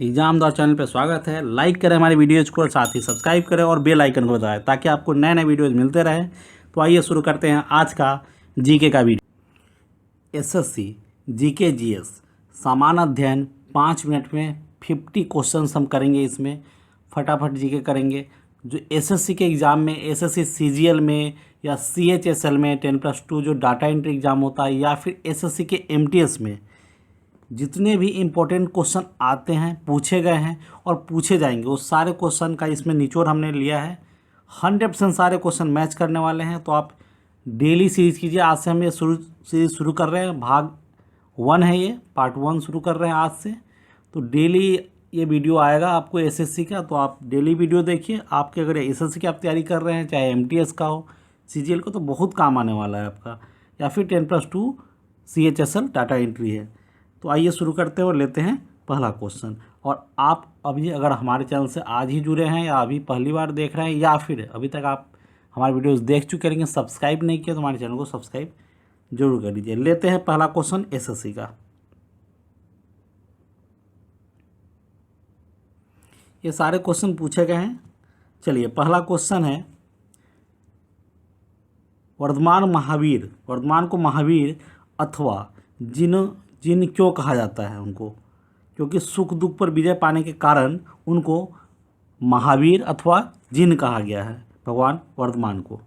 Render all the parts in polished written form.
Exam दौर channel पर स्वागत है। लाइक करें हमारी वीडियोज़ को और साथ ही सब्सक्राइब करें और बेल आइकन को दबाएं ताकि आपको नए नए वीडियोज़ मिलते रहें। तो आइए शुरू करते हैं आज का जीके का वीडियो। एसएससी जीके जीएस सामान्य अध्ययन 5 मिनट में 50 क्वेश्चंस हम करेंगे। इसमें फटाफट जीके करेंगे। जो एसएससी के एग्ज़ाम में एसएससी सीजीएल में या सीएचएसएल में 10+2 जो डाटा एंट्री एग्ज़ाम होता है या फिर एसएससी के एमटीएस में जितने भी इम्पोर्टेंट क्वेश्चन आते हैं, पूछे गए हैं और पूछे जाएंगे, उस सारे क्वेश्चन का इसमें निचोड़ हमने लिया है। 100% सारे क्वेश्चन मैच करने वाले हैं। तो आप डेली सीरीज़ कीजिए। आज से हम ये सीरीज़ शुरू कर रहे हैं। भाग 1 है, ये पार्ट 1 शुरू कर रहे हैं आज से। तो डेली ये वीडियो आएगा आपको एसएससी का, तो आप डेली वीडियो देखिए। आपके अगर एसएससी की आप तैयारी कर रहे हैं, चाहे एमटीएस का हो, सीजीएल का, तो बहुत काम आने वाला है आपका। या फिर 10+2 सीएचएसएल डाटा एंट्री है। तो आइए शुरू करते हैं और लेते हैं पहला क्वेश्चन। और आप अभी अगर हमारे चैनल से आज ही जुड़े हैं या अभी पहली बार देख रहे हैं या फिर अभी तक आप हमारे वीडियोस देख चुके हैं लेकिन सब्सक्राइब नहीं किया, तो हमारे चैनल को सब्सक्राइब जरूर कर लीजिए। लेते हैं पहला क्वेश्चन एसएससी का। ये सारे क्वेश्चन पूछे गए हैं। चलिए, पहला क्वेश्चन है, वर्धमान को महावीर अथवा जिन क्यों कहा जाता है उनको? क्योंकि सुख दुख पर विजय पाने के कारण उनको महावीर अथवा जिन कहा गया है, भगवान वर्धमान को।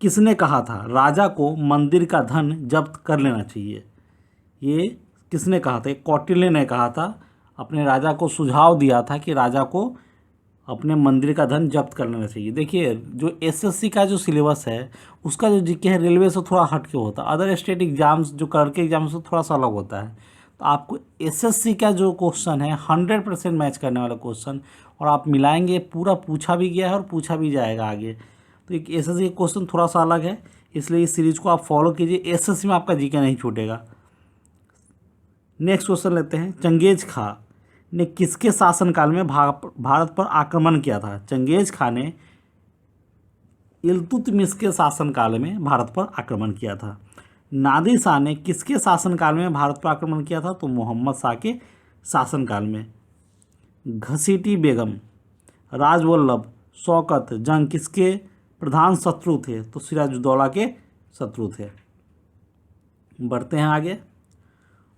किसने कहा था राजा को मंदिर का धन जब्त कर लेना चाहिए? ये किसने कहा था? कौटिल्य ने कहा था। अपने राजा को सुझाव दिया था कि राजा को अपने मंदिर का धन जब्त कर लेना चाहिए। देखिए, जो एसएससी का जो सिलेबस है उसका जो जीके है रेलवे से थोड़ा हट के होता है। अदर स्टेट एग्जाम्स जो क्लर्क के एग्जाम से थोड़ा सा अलग होता है। तो आपको एसएससी का जो क्वेश्चन है 100% मैच करने वाला क्वेश्चन, और आप मिलाएंगे, पूरा पूछा भी गया है और पूछा भी जाएगा आगे। तो एक एसएससी का क्वेश्चन थोड़ा सा अलग है, इसलिए इस सीरीज़ को आप फॉलो कीजिए। एसएससी में आपका जीके नहीं छूटेगा। नेक्स्ट क्वेश्चन लेते हैं। चंगेज खां ने किसके शासनकाल में भारत पर आक्रमण किया था? चंगेज खां ने इल्तुतमिश के शासनकाल में भारत पर आक्रमण किया था। नादिर शाह ने किसके शासनकाल में भारत पर आक्रमण किया था? तो मोहम्मद शाह के शासनकाल में। घसीटी बेगम, राजवल्लभ, शौकत जंग किसके प्रधान शत्रु थे? तो सिराजुद्दौला के शत्रु थे। बढ़ते हैं आगे।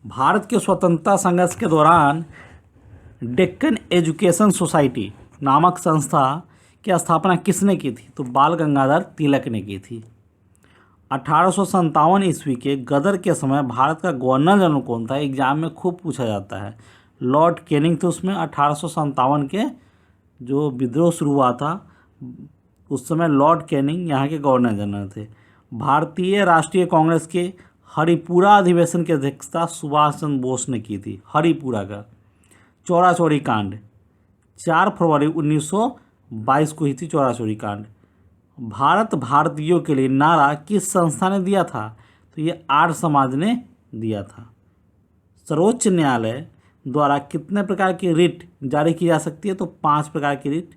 भारत के स्वतंत्रता संघर्ष के दौरान डेक्कन एजुकेशन सोसाइटी नामक संस्था की स्थापना किसने की थी? तो बाल गंगाधर तिलक ने की थी। 1857 ईस्वी के गदर के समय भारत का गवर्नर जनरल कौन था? एग्जाम में खूब पूछा जाता है। लॉर्ड कैनिंग थे उसमें। 1857 के जो विद्रोह शुरू हुआ था उस समय लॉर्ड कैनिंग यहाँ के गवर्नर जनरल थे। भारतीय राष्ट्रीय कांग्रेस के हरिपुरा अधिवेशन की अध्यक्षता सुभाष चंद्र बोस ने की थी। हरिपुरा का। चौरा चौरी कांड 4 फरवरी 1922 को हुई थी। चौरा चौरी कांड। भारत भारतीयों के लिए नारा किस संस्था ने दिया था? तो ये आर्य समाज ने दिया था। सर्वोच्च न्यायालय द्वारा कितने प्रकार की रिट जारी की जा सकती है? तो 5 प्रकार की रिट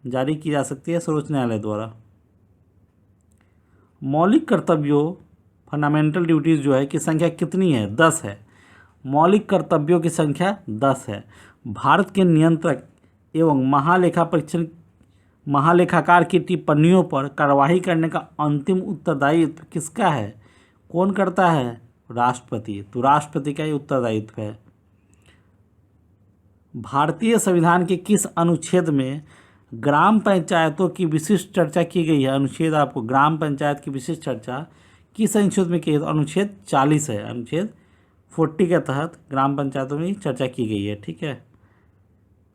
जारी की जा सकती है सर्वोच्च न्यायालय द्वारा। मौलिक कर्तव्यों फंडामेंटल ड्यूटीज़ जो है की संख्या कितनी है? 10 है। मौलिक कर्तव्यों की संख्या 10 है। भारत के नियंत्रक एवं महालेखाकार की टिप्पणियों पर कार्रवाई करने का अंतिम उत्तरदायित्व किसका है? कौन करता है? राष्ट्रपति। तो राष्ट्रपति का ये उत्तरदायित्व है। भारतीय संविधान के किस अनुच्छेद में ग्राम पंचायतों की विशिष्ट चर्चा की गई है? अनुच्छेद आपको ग्राम पंचायत की विशिष्ट चर्चा किस अनुच्छेद में की है? अनुच्छेद 40 है। अनुच्छेद 40 के तहत ग्राम पंचायतों में चर्चा की गई है। ठीक है,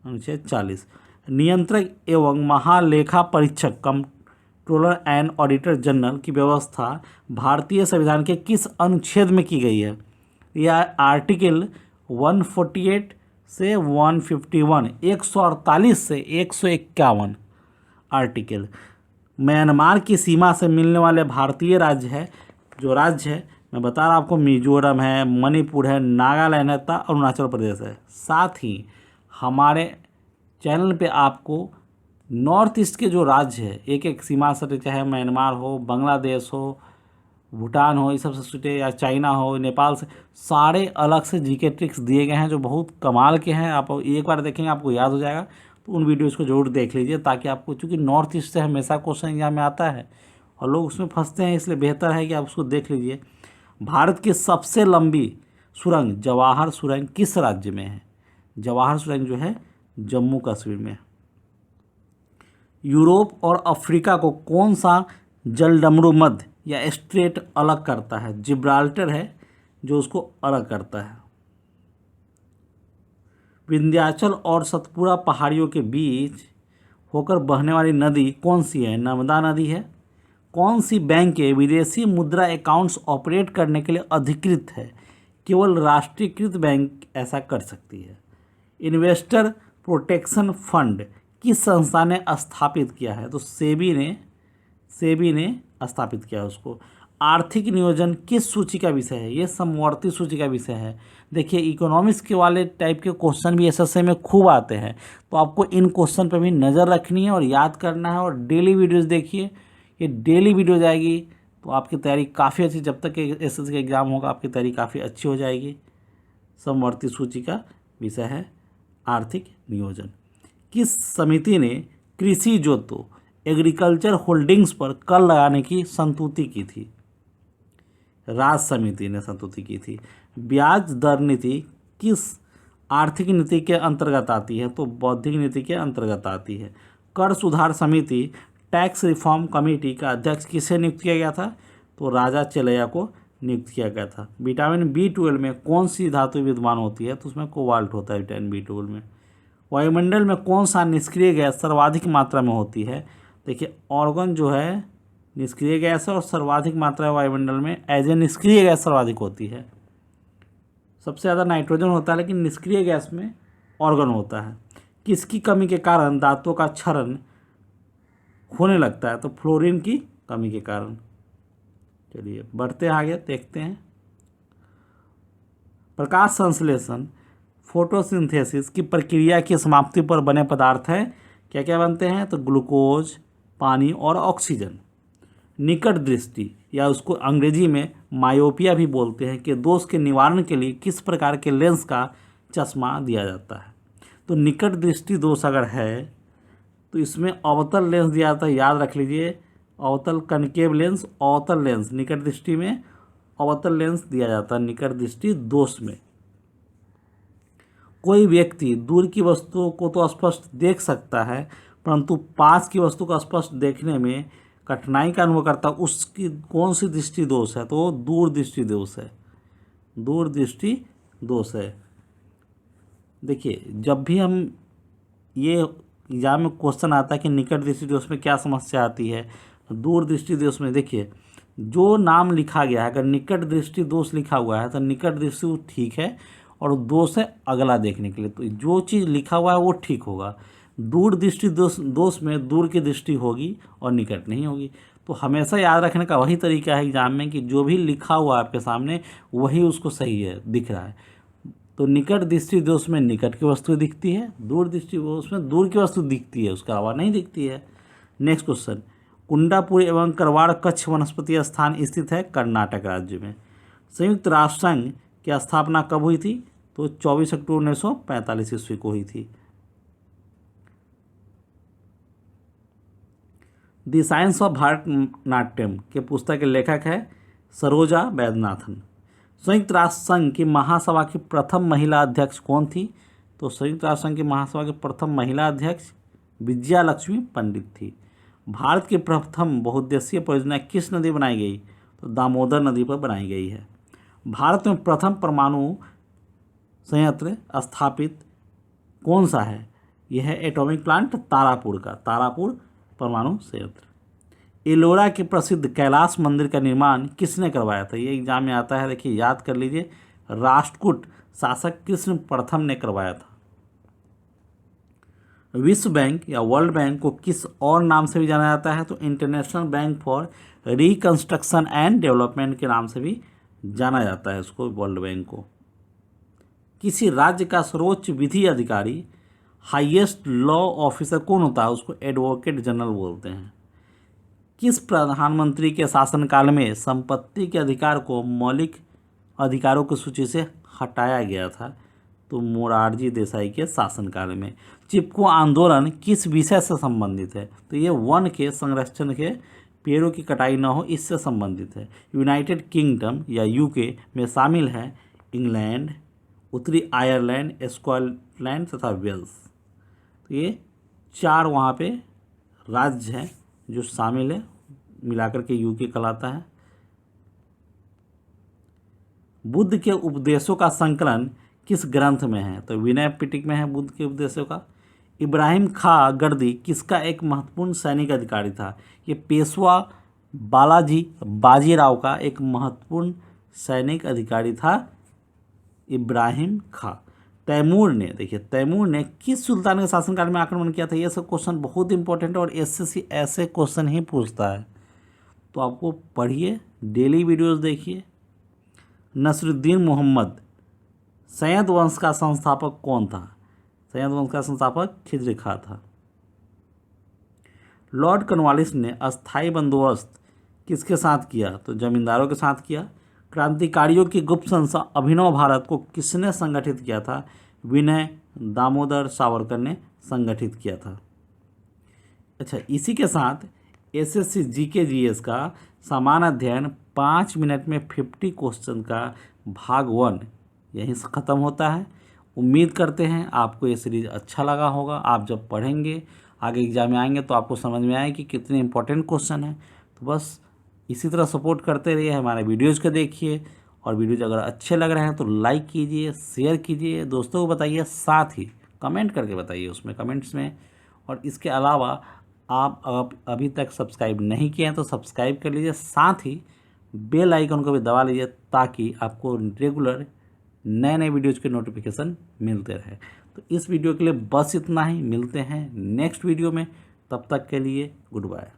अनुच्छेद 40। नियंत्रक एवं महालेखा परीक्षक कंट्रोलर एंड ऑडिटर जनरल की व्यवस्था भारतीय संविधान के किस अनुच्छेद में की गई है? यह आर्टिकल 148 से 151, 148 से 151 आर्टिकल। म्यांमार की सीमा से मिलने वाले भारतीय राज्य है, जो राज्य है मैं बता रहा आपको, मिजोरम है, मणिपुर है, नागालैंड है, अरुणाचल प्रदेश है। साथ ही हमारे चैनल पे आपको नॉर्थ ईस्ट के जो राज्य है, एक एक सीमा से, चाहे म्यांमार हो, बांग्लादेश हो, भूटान हो, ये सब से छूटे, या चाइना हो, नेपाल से, सारे अलग से जीके ट्रिक्स दिए गए हैं जो बहुत कमाल के हैं। आप एक बार देखेंगे आपको याद हो जाएगा, तो उन वीडियोज़ को जरूर देख लीजिए, ताकि आपको, चूँकि नॉर्थ ईस्ट से हमेशा क्वेश्चन एग्जाम में आता है और लोग उसमें फंसते हैं, इसलिए बेहतर है कि आप उसको देख लीजिए। भारत की सबसे लंबी सुरंग जवाहर सुरंग किस राज्य में है? जवाहर सुरंग जो है जम्मू कश्मीर में। यूरोप और अफ्रीका को कौन सा जलडमरू मध्य या स्ट्रेट अलग करता है? जिब्राल्टर है जो उसको अलग करता है। विंध्याचल और सतपुड़ा पहाड़ियों के बीच होकर बहने वाली नदी कौन सी है? नर्मदा नदी है। कौन सी बैंकें विदेशी मुद्रा अकाउंट्स ऑपरेट करने के लिए अधिकृत है? केवल राष्ट्रीयकृत बैंक ऐसा कर सकती है। इन्वेस्टर प्रोटेक्शन फंड किस संस्था ने स्थापित किया है? तो सेबी ने स्थापित किया है उसको। आर्थिक नियोजन किस सूची का विषय है? ये समवर्ती सूची का विषय है। देखिए, इकोनॉमिक्स के वाले टाइप के क्वेश्चन भी एसएससी में खूब आते हैं, तो आपको इन क्वेश्चन पर भी नज़र रखनी है और याद करना है। और डेली वीडियोज़ देखिए, ये डेली वीडियो जाएगी तो आपकी तैयारी काफ़ी अच्छी, जब तक एसएससी का एग्ज़ाम होगा आपकी तैयारी काफ़ी अच्छी हो जाएगी। समवर्ती सूची का विषय है आर्थिक नियोजन। किस समिति ने कृषि जोतो एग्रीकल्चर होल्डिंग्स पर कर लगाने की संतुति की थी? राज्य समिति ने संतुति की थी। ब्याज दर नीति किस आर्थिक नीति के अंतर्गत आती है? तो बौद्धिक नीति के अंतर्गत आती है। कर सुधार समिति टैक्स रिफॉर्म कमेटी का अध्यक्ष किसे नियुक्त किया गया था? तो राजा चेलैया को नियुक्त किया गया था। विटामिन B12 में कौन सी धातु विद्यमान होती है? तो उसमें कोबाल्ट होता है विटामिन B12 में। वायुमंडल में कौन सा निष्क्रिय गैस सर्वाधिक मात्रा में होती है? देखिए, ऑर्गन जो है निष्क्रिय गैस है और सर्वाधिक मात्रा वायुमंडल में एज ए निष्क्रिय गैस सर्वाधिक होती है। सबसे ज़्यादा नाइट्रोजन होता है, लेकिन निष्क्रिय गैस में ऑर्गन होता है। किसकी कमी के कारण दांतों का क्षरण होने लगता है? तो फ्लोरीन की कमी के कारण। चलिए बढ़ते आगे देखते हैं। प्रकाश संश्लेषण फोटोसिंथेसिस की प्रक्रिया की समाप्ति पर बने पदार्थ हैं, क्या क्या बनते हैं? तो ग्लूकोज, पानी और ऑक्सीजन। निकट दृष्टि या उसको अंग्रेजी में मायोपिया भी बोलते हैं कि दोष के निवारण के लिए किस प्रकार के लेंस का चश्मा दिया जाता है? तो निकट दृष्टि दोष अगर है तो इसमें अवतल लेंस दिया जाता है, याद रख लीजिए। अवतल कनकेव लेंस, अवतल लेंस, निकट दृष्टि में अवतल लेंस दिया जाता है निकट दृष्टि दोष में। कोई व्यक्ति दूर की वस्तुओं को तो स्पष्ट देख सकता है, परंतु पास की वस्तु को स्पष्ट देखने में कठिनाई का अनुभव करता है, उसकी कौन सी दृष्टि दोष है? तो दूर दृष्टि दोष है। दूर दृष्टि दोष है। देखिए, जब भी हम ये एग्जाम में क्वेश्चन आता है कि निकट दृष्टि दोष में क्या समस्या आती है, दूर दृष्टि दोष में देखिए जो नाम लिखा गया है, अगर निकट दृष्टि दोष लिखा हुआ है तो निकट दृष्टि ठीक है और दोष है अगला देखने के लिए, तो जो चीज़ लिखा हुआ है वो ठीक होगा। दूर दृष्टि दोष में दूर की दृष्टि होगी और निकट नहीं होगी। तो हमेशा याद रखने का वही तरीका है एग्जाम में कि जो भी लिखा हुआ है आपके सामने वही उसको सही है, दिख रहा है। तो निकट दृष्टि दोष में निकट की वस्तु दिखती है, दूर दृष्टि दोष में दूर की वस्तु दिखती है, उसका अलावा नहीं दिखती है। नेक्स्ट क्वेश्चन, कुंडापुर एवं करवाड़ कच्छ वनस्पति स्थान स्थित है कर्नाटक राज्य में। संयुक्त राष्ट्र संघ की स्थापना कब हुई थी? तो 24 अक्टूबर 1945 ईस्वी को हुई थी। द साइंस ऑफ भारतनाट्यम के पुस्तक के लेखक है सरोजा वैद्यनाथन। संयुक्त राष्ट्र संघ की महासभा की प्रथम महिला अध्यक्ष कौन थी? तो संयुक्त राष्ट्र संघ की महासभा की प्रथम महिला अध्यक्ष विजया लक्ष्मी पंडित थी। भारत की प्रथम बहुउद्देशीय परियोजना किस नदी बनाई गई? तो दामोदर नदी पर बनाई गई है। भारत में प्रथम परमाणु संयंत्र स्थापित कौन सा है? यह है एटॉमिक प्लांट तारापुर का, तारापुर परमाणु संयंत्र। एलोरा के प्रसिद्ध कैलाश मंदिर का निर्माण किसने करवाया था? ये एग्जाम में आता है, देखिए याद कर लीजिए। राष्ट्रकूट शासक कृष्ण प्रथम ने करवाया था। विश्व बैंक या वर्ल्ड बैंक को किस और नाम से भी जाना जाता है? तो international bank for reconstruction and development के नाम से भी जाना जाता है उसको, वर्ल्ड बैंक को। किसी राज्य का सर्वोच्च विधि अधिकारी हाईएस्ट लॉ ऑफिसर कौन होता है? उसको एडवोकेट जनरल बोलते हैं। किस प्रधानमंत्री के शासनकाल में संपत्ति के अधिकार को मौलिक अधिकारों की सूची से हटाया गया था? तो मोरारजी देसाई के शासनकाल में। चिपको आंदोलन किस विषय से संबंधित है? तो ये वन के संरक्षण के, पेड़ों की कटाई न हो, इससे संबंधित है। यूनाइटेड किंगडम या यूके में शामिल है इंग्लैंड, उत्तरी आयरलैंड, स्कॉटलैंड तथा वेल्स। तो ये 4 वहाँ पे राज्य हैं जो शामिल है, मिलाकर के यूके कहलाता है। बुद्ध के उपदेशों का संकलन किस ग्रंथ में है? तो विनय पिटक में है बुद्ध के उपदेशों का। इब्राहिम खां गर्दी किसका एक महत्वपूर्ण सैनिक अधिकारी था? ये पेशवा बालाजी बाजीराव का एक महत्वपूर्ण सैनिक अधिकारी था इब्राहिम खां। तैमूर ने, देखिए तैमूर ने किस सुल्तान के शासनकाल में आक्रमण किया था? ये सब क्वेश्चन बहुत इंपॉर्टेंट है और एसएससी ऐसे क्वेश्चन ही पूछता है, तो आपको पढ़िए, डेली वीडियोस देखिए। नसरुद्दीन मोहम्मद सैयद वंश का संस्थापक कौन था? सैयद वंश का संस्थापक खिज्र खां था। लॉर्ड कॉर्नवालिस ने अस्थायी बंदोबस्त किसके साथ किया? तो जमींदारों के साथ किया। क्रांतिकारियों की गुप्त संस्था अभिनव भारत को किसने संगठित किया था? विनय दामोदर सावरकर ने संगठित किया था। अच्छा, इसी के साथ एसएससी जीके जीएस का सामान्य अध्ययन 5 मिनट में 50 क्वेश्चन का भाग 1 यहीं से ख़त्म होता है। उम्मीद करते हैं आपको ये सीरीज़ अच्छा लगा होगा। आप जब पढ़ेंगे, आगे एग्जाम में आएंगे तो आपको समझ में आए कि कितने इंपॉर्टेंट क्वेश्चन है। तो बस इसी तरह सपोर्ट करते रहिए, हमारे वीडियोज़ को देखिए, और वीडियोज़ अगर अच्छे लग रहे हैं तो लाइक कीजिए, शेयर कीजिए, दोस्तों को बताइए, साथ ही कमेंट करके बताइए उसमें कमेंट्स में। और इसके अलावा आप अभी तक सब्सक्राइब नहीं किए हैं तो सब्सक्राइब कर लीजिए, साथ ही बेल आइकन को भी दबा लीजिए ताकि आपको रेगुलर नए नए वीडियोज़ के नोटिफिकेशन मिलते रहे। तो इस वीडियो के लिए बस इतना ही, मिलते हैं नेक्स्ट वीडियो में, तब तक के लिए गुड बाय।